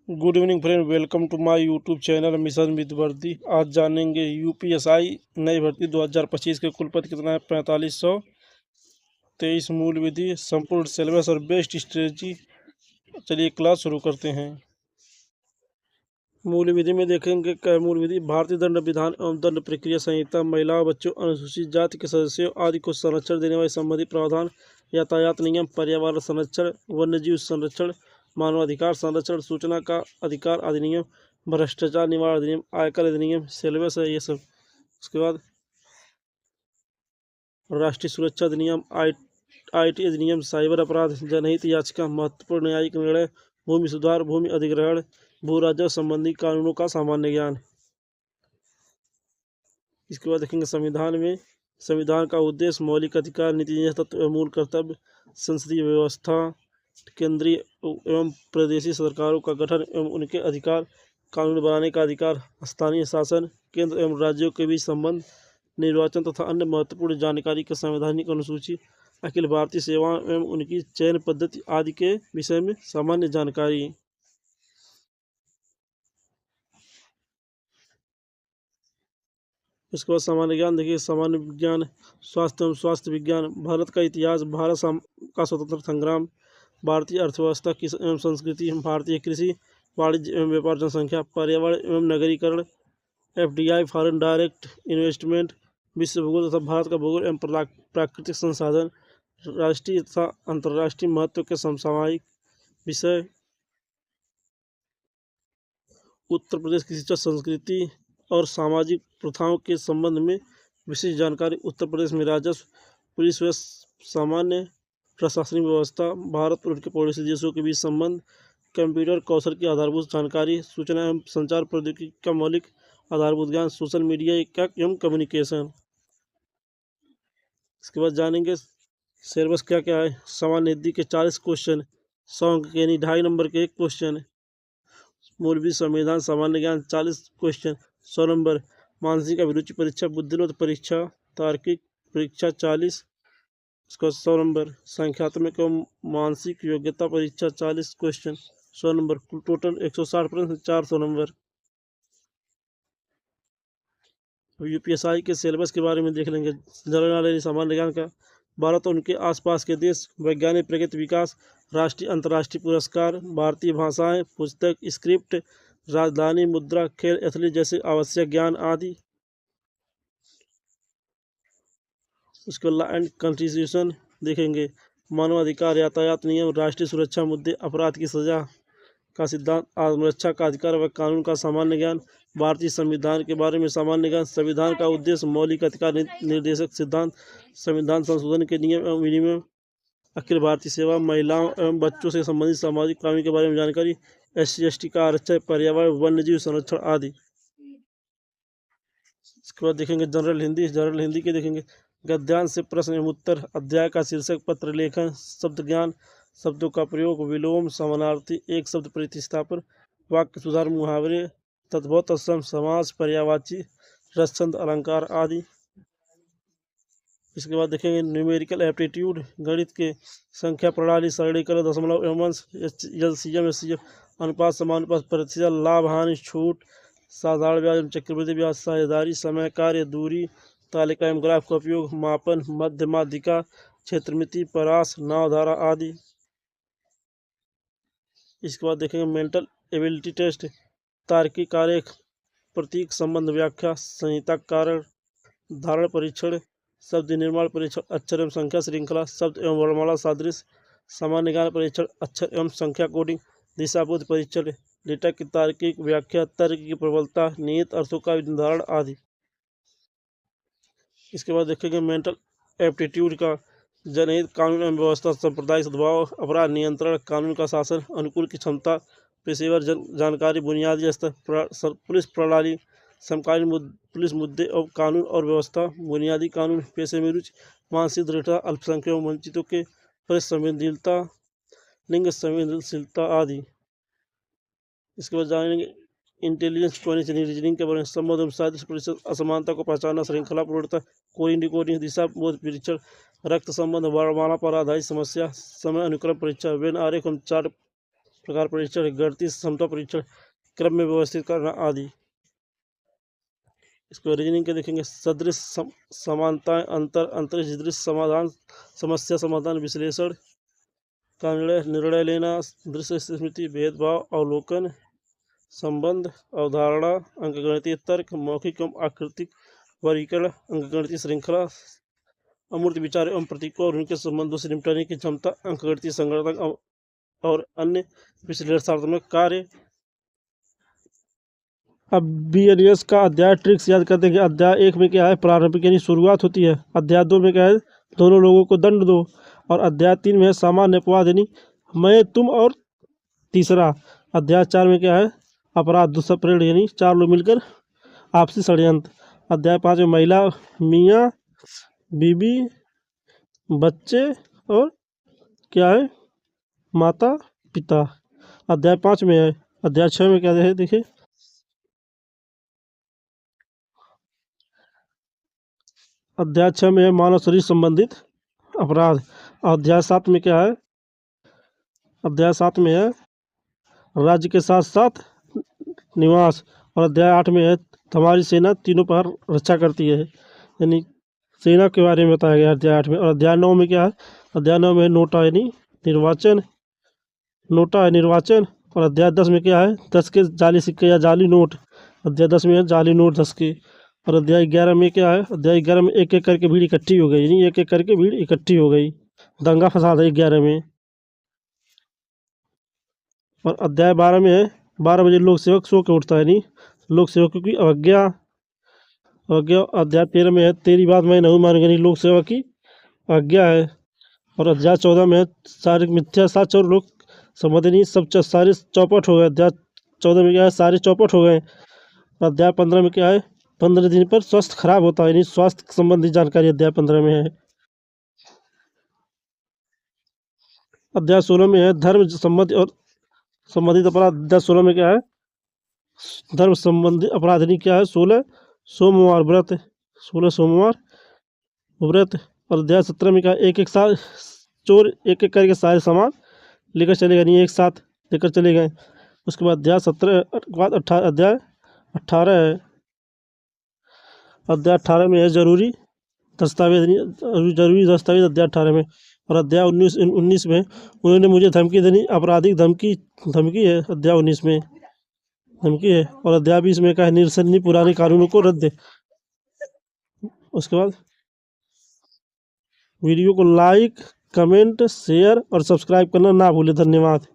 Good evening friend, welcome to my YouTube channel mission with वर्दी। आज जानेंगे UPSI नई भर्ती 2025 के कुलपति कितना है 4523 मूल विधि, संपूर्ण सिलेबस और बेस्ट स्ट्रेटजी। चलिए क्लास शुरू करते हैं। मूल विधि में देखेंगे क्या मूल विधि। भारतीय दंड विधान एवं दंड प्रक्रिया संहिता, महिलाओं, बच्चों, अनुसूचित जाति के सदस्यों आदि को संरक्षण देने वाले संबंधित प्रावधान, यातायात नियम, पर्यावरण संरक्षण, वन्यजीव संरक्षण, मानवाधिकार संरक्षण, सूचना का अधिकार अधिनियम, भ्रष्टाचार निवारण अधिनियम, आयकर अधिनियम, सिलेबस है ये सब। उसके बाद राष्ट्रीय सुरक्षा अधिनियम, आईटी अधिनियम, साइबर अपराध, जनहित याचिका, महत्वपूर्ण न्यायिक निर्णय, भूमि सुधार, भूमि अधिग्रहण, भू राजस्व संबंधी कानूनों का सामान्य ज्ञान। इसके बाद देखेंगे संविधान में। संविधान का उद्देश्य, मौलिक अधिकार, नीति तत्व एवं मूल कर्तव्य, संसदीय व्यवस्था, केंद्रीय एवं प्रदेशी सरकारों का गठन एवं उनके अधिकार, कानून बनाने का अधिकार, स्थानीय शासन, केंद्र एवं राज्यों के बीच संबंध, निर्वाचन तथा अन्य महत्वपूर्ण जानकारी की संवैधानिक अनुसूची, अखिल भारतीय सेवाएं एवं उनकी चयन पद्धति आदि के विषय में सामान्य जानकारी। इसके बाद सामान्य ज्ञान देखिए। सामान्य विज्ञान, स्वास्थ्य एवं स्वास्थ्य विज्ञान, भारत का इतिहास, भारत का स्वतंत्र संग्राम, भारतीय अर्थव्यवस्था की एवं संस्कृति, भारतीय कृषि, वाणिज्य एवं व्यापार, जनसंख्या, पर्यावरण एवं नगरीकरण, एफडीआई, फॉरेन डायरेक्ट इन्वेस्टमेंट, विश्व भूगोल तथा भारत का भूगोल एवं प्राकृतिक संसाधन, राष्ट्रीय तथा अंतर्राष्ट्रीय महत्व के समसामयिक विषय, उत्तर प्रदेश की शिक्षा, संस्कृति और सामाजिक प्रथाओं के संबंध में विशेष जानकारी, उत्तर प्रदेश में राजस्व, पुलिस व सामान्य प्रशासनिक व्यवस्था, भारत और उनके पड़ोसी देशों के बीच संबंध, कंप्यूटर कौशल की आधारभूत जानकारी, सूचना एवं संचार प्रौद्योगिकी का मौलिक आधारभूत ज्ञान, सोशल मीडिया एवं कम्युनिकेशन। इसके बाद जानेंगे सिलेबस क्या क्या है। सामान्य हिंदी के 40 क्वेश्चन, 100 अंक के यानी 2.5 नंबर के एक क्वेश्चन। मौलवी संविधान सामान्य ज्ञान 40 क्वेश्चन, 100 नंबर। मानसिक अभिरुचि परीक्षा, बुद्धिरोध परीक्षा, तार्किक परीक्षा 40, उसका 100 नंबर। संख्यात्मक एवं मानसिक योग्यता परीक्षा 40 क्वेश्चन, 100 नंबर। टोटल 160 प्रश्न, 400 नंबर। यूपीएसआई के सिलेबस के बारे में देख लेंगे। जनरल नॉलेज सामान्य ज्ञान का, भारत और उनके आसपास के देश, वैज्ञानिक प्रगति विकास, राष्ट्रीय अंतर्राष्ट्रीय पुरस्कार, भारतीय भाषाएं, पुस्तक, स्क्रिप्ट, राजधानी, मुद्रा, खेल, एथलीट जैसे आवश्यक ज्ञान आदि। उसके लॉ एंड कॉन्स्टिट्यूशन देखेंगे। मानवाधिकार, यातायात नियम, राष्ट्रीय सुरक्षा मुद्दे, अपराध की सजा का सिद्धांत, आत्मरक्षा का अधिकार व कानून का सामान्य ज्ञान, भारतीय संविधान के बारे में सामान्य ज्ञान, संविधान का उद्देश्य, मौलिक अधिकार निर्देशक सिद्धांत, संविधान संशोधन के नियम एवं विनियम, अखिल भारतीय सेवा, महिलाओं एवं बच्चों से संबंधित सामाजिक कानून के बारे में जानकारी, SC/ST का आरक्षण, पर्यावरण, वन्यजीव संरक्षण आदि। इसके बाद देखेंगे जनरल हिंदी। जनरल हिंदी के देखेंगे। गद्यांश से प्रश्न एवं उत्तर, अध्याय का शीर्षक, पत्र लेखन, शब्द ज्ञान, शब्दों का प्रयोग, विलोम, समानार्थी, एक शब्द प्रतिस्थापन, वाक्य सुधार, मुहावरे, तद्भव तत्सम, समास, पर्यायवाची, रसछंद, अलंकार आदि। इसके बाद देखेंगे न्यूमेरिकल एप्टीट्यूड, गणित के, संख्या प्रणाली, सरलीकरण, दशमलव एवं अंश, LCM SCF, अनुपात, समानुपात, प्रतिशत, लाभ हानि, छूट, साधारण ब्याज एवं चक्रवृद्धि ब्याज, साझेदारी, समय, कार्य, दूरी, तालिका एवं ग्राफ का उपयोग, मापन, मध्य, माध्यिका, क्षेत्रमिति, परास, नाव धारा आदि। इसके बाद देखेंगे मेंटल एबिलिटी टेस्ट, तार्किक आरेख, प्रतीक संबंध व्याख्या, संहिता कारण, धारण परीक्षण, शब्द निर्माण परीक्षण, अक्षर एवं संख्या श्रृंखला, शब्द एवं वर्णमाला सादृश्य, सामान्य ज्ञान परीक्षण, अक्षर एवं संख्या कोडिंग, दिशाबोध परीक्षण, डेटा की तार्किक व्याख्या, तर्क की प्रबलता, निहित अर्थों का निर्धारण आदि। इसके बाद देखेंगे मेंटल एप्टीट्यूड का, जनहित, कानून एवं व्यवस्था, सांप्रदायिक सद्भाव, अपराध नियंत्रण, कानून का शासन, अनुकूल की क्षमता, पेशेवर जानकारी, बुनियादी स्तर, पुलिस प्रणाली, समकालीन पुलिस मुद्दे और कानून और व्यवस्था, बुनियादी कानून, पेशे में रुचि, मानसिक दृढ़ता, अल्पसंख्यक वंचितों के प्रति संवेदनशीलता, लिंग संवेदनशीलता आदि। इसके बाद जानेंगे इंटेलिजेंस क्वेश्चन रीजनिंग के बारे में, संबंध एवं सादृश्य प्रतिशत, असमानता को पहचानना, श्रृंखला पूर्णता, कोडिंग डिकोडिंग, दिशा बोध परीक्षण, रक्त संबंध, वर्णमाला पर आधारित समस्या, समय अनुक्रम परीक्षा, वेन आरेख एवं चार्ट प्रकार परीक्षण, गणितीय क्षमता परीक्षण, क्रम में व्यवस्थित करना आदि। इसको रीजनिंग के देखेंगे, सदृश समानताएं, अंतर, अंतरिक्ष समाधान, समस्या समाधान, विश्लेषण का निर्णय लेना, दृश्य स्मृति, भेदभाव, अवलोकन, संबंध, अवधारणा, अंकगणितीय तर्क, मौखिक एवं आकृतिक वर्गीकरण, अंकगणितीय श्रृंखला, अमूर्त विचार एवं प्रतीकों और उनके संबंधों से निपटने की क्षमता, अंकगणितीय संगणक और अन्य विश्लेषणात्मक कार्य। अब BNS का अध्याय ट्रिक्स याद करते हैं कि अध्याय 1 में क्या है, प्रारंभिक यानी शुरुआत होती है। अध्याय 2 में क्या है, दोनों लोगों को दंड दो। और अध्याय 3 में है सामान्य अपवाद यानी मैं, तुम और तीसरा। अध्याय 4 में क्या है, अपराध दूसरा प्रेरण यानी 4 लोग मिलकर आपसी षड्यंत्र। अध्याय 5 में महिला, मियाँ बीबी, बच्चे और क्या है, माता पिता। अध्याय 5 में है। अध्याय 6 में क्या है, देखिए अध्याय 6 में है मानव शरीर संबंधित अपराध। अध्याय 7 में क्या है, अध्याय 7 में है राज्य के साथ साथ निवास। और अध्याय 8 में है हमारी सेना तीनों पर रक्षा करती है, यानी सेना के बारे में बताया गया अध्याय 8 में। और अध्याय 9 में क्या है, अध्याय 9 में नोटा यानी निर्वाचन, नोटा है निर्वाचन। और अध्याय 10 में क्या है, 10 के जाली सिक्के या जाली नोट। अध्याय 10 में है जाली नोट 10 के। और अध्याय 11 में क्या है, अध्याय 11 में एक एक करके भीड़ इकट्ठी हो गई, यानी एक एक करके भीड़ इकट्ठी हो गई, दंगा फसाद है 11 में। और अध्याय 12 में है 12 बजे लोक सेवक सो के उठता है, यानी लोक सेवकों की अवज्ञा, अवज्ञा। अध्याय 13 में है तेरी बात मैं नहीं मानूंगा, यानी लोक सेवा की आज्ञा है। और अध्याय 14 में है सारे मिथ्या साच और लोग समझ नहीं, सब सारे चौपट हो गए। अध्याय 14 में क्या है, सारे चौपट हो गए। अध्याय 15 में क्या है, 15 दिन पर स्वास्थ्य खराब होता है, यानी स्वास्थ्य संबंधी जानकारी अध्याय 15 में है। अध्याय 16 में है धर्म संबंधी और संबंधित अपराध। अध्याय 16 में क्या है, धर्म संबंधी अपराध यानी क्या है, 16 सोमवार व्रत, 16 सोमवार व्रत। और अध्याय 17 में क्या, एक एक साल चोर एक एक करके सारे सामान लेकर चले गए, नहीं एक साथ लेकर चले गए। उसके बाद अध्याय 17 के बाद अध्याय 18 है। अध्याय 18 में है जरूरी दस्तावेज, जरूरी दस्तावेज अध्याय 18 में। और अध्याय 19 में उन्होंने मुझे धमकी देनी, आपराधिक धमकी, धमकी है अध्याय 19 में, धमकी है। और अध्याय 20 में क्या है, निरसनी पुराने कानूनों को रद्द। उसके बाद वीडियो को लाइक, कमेंट, शेयर और सब्सक्राइब करना ना भूले। धन्यवाद।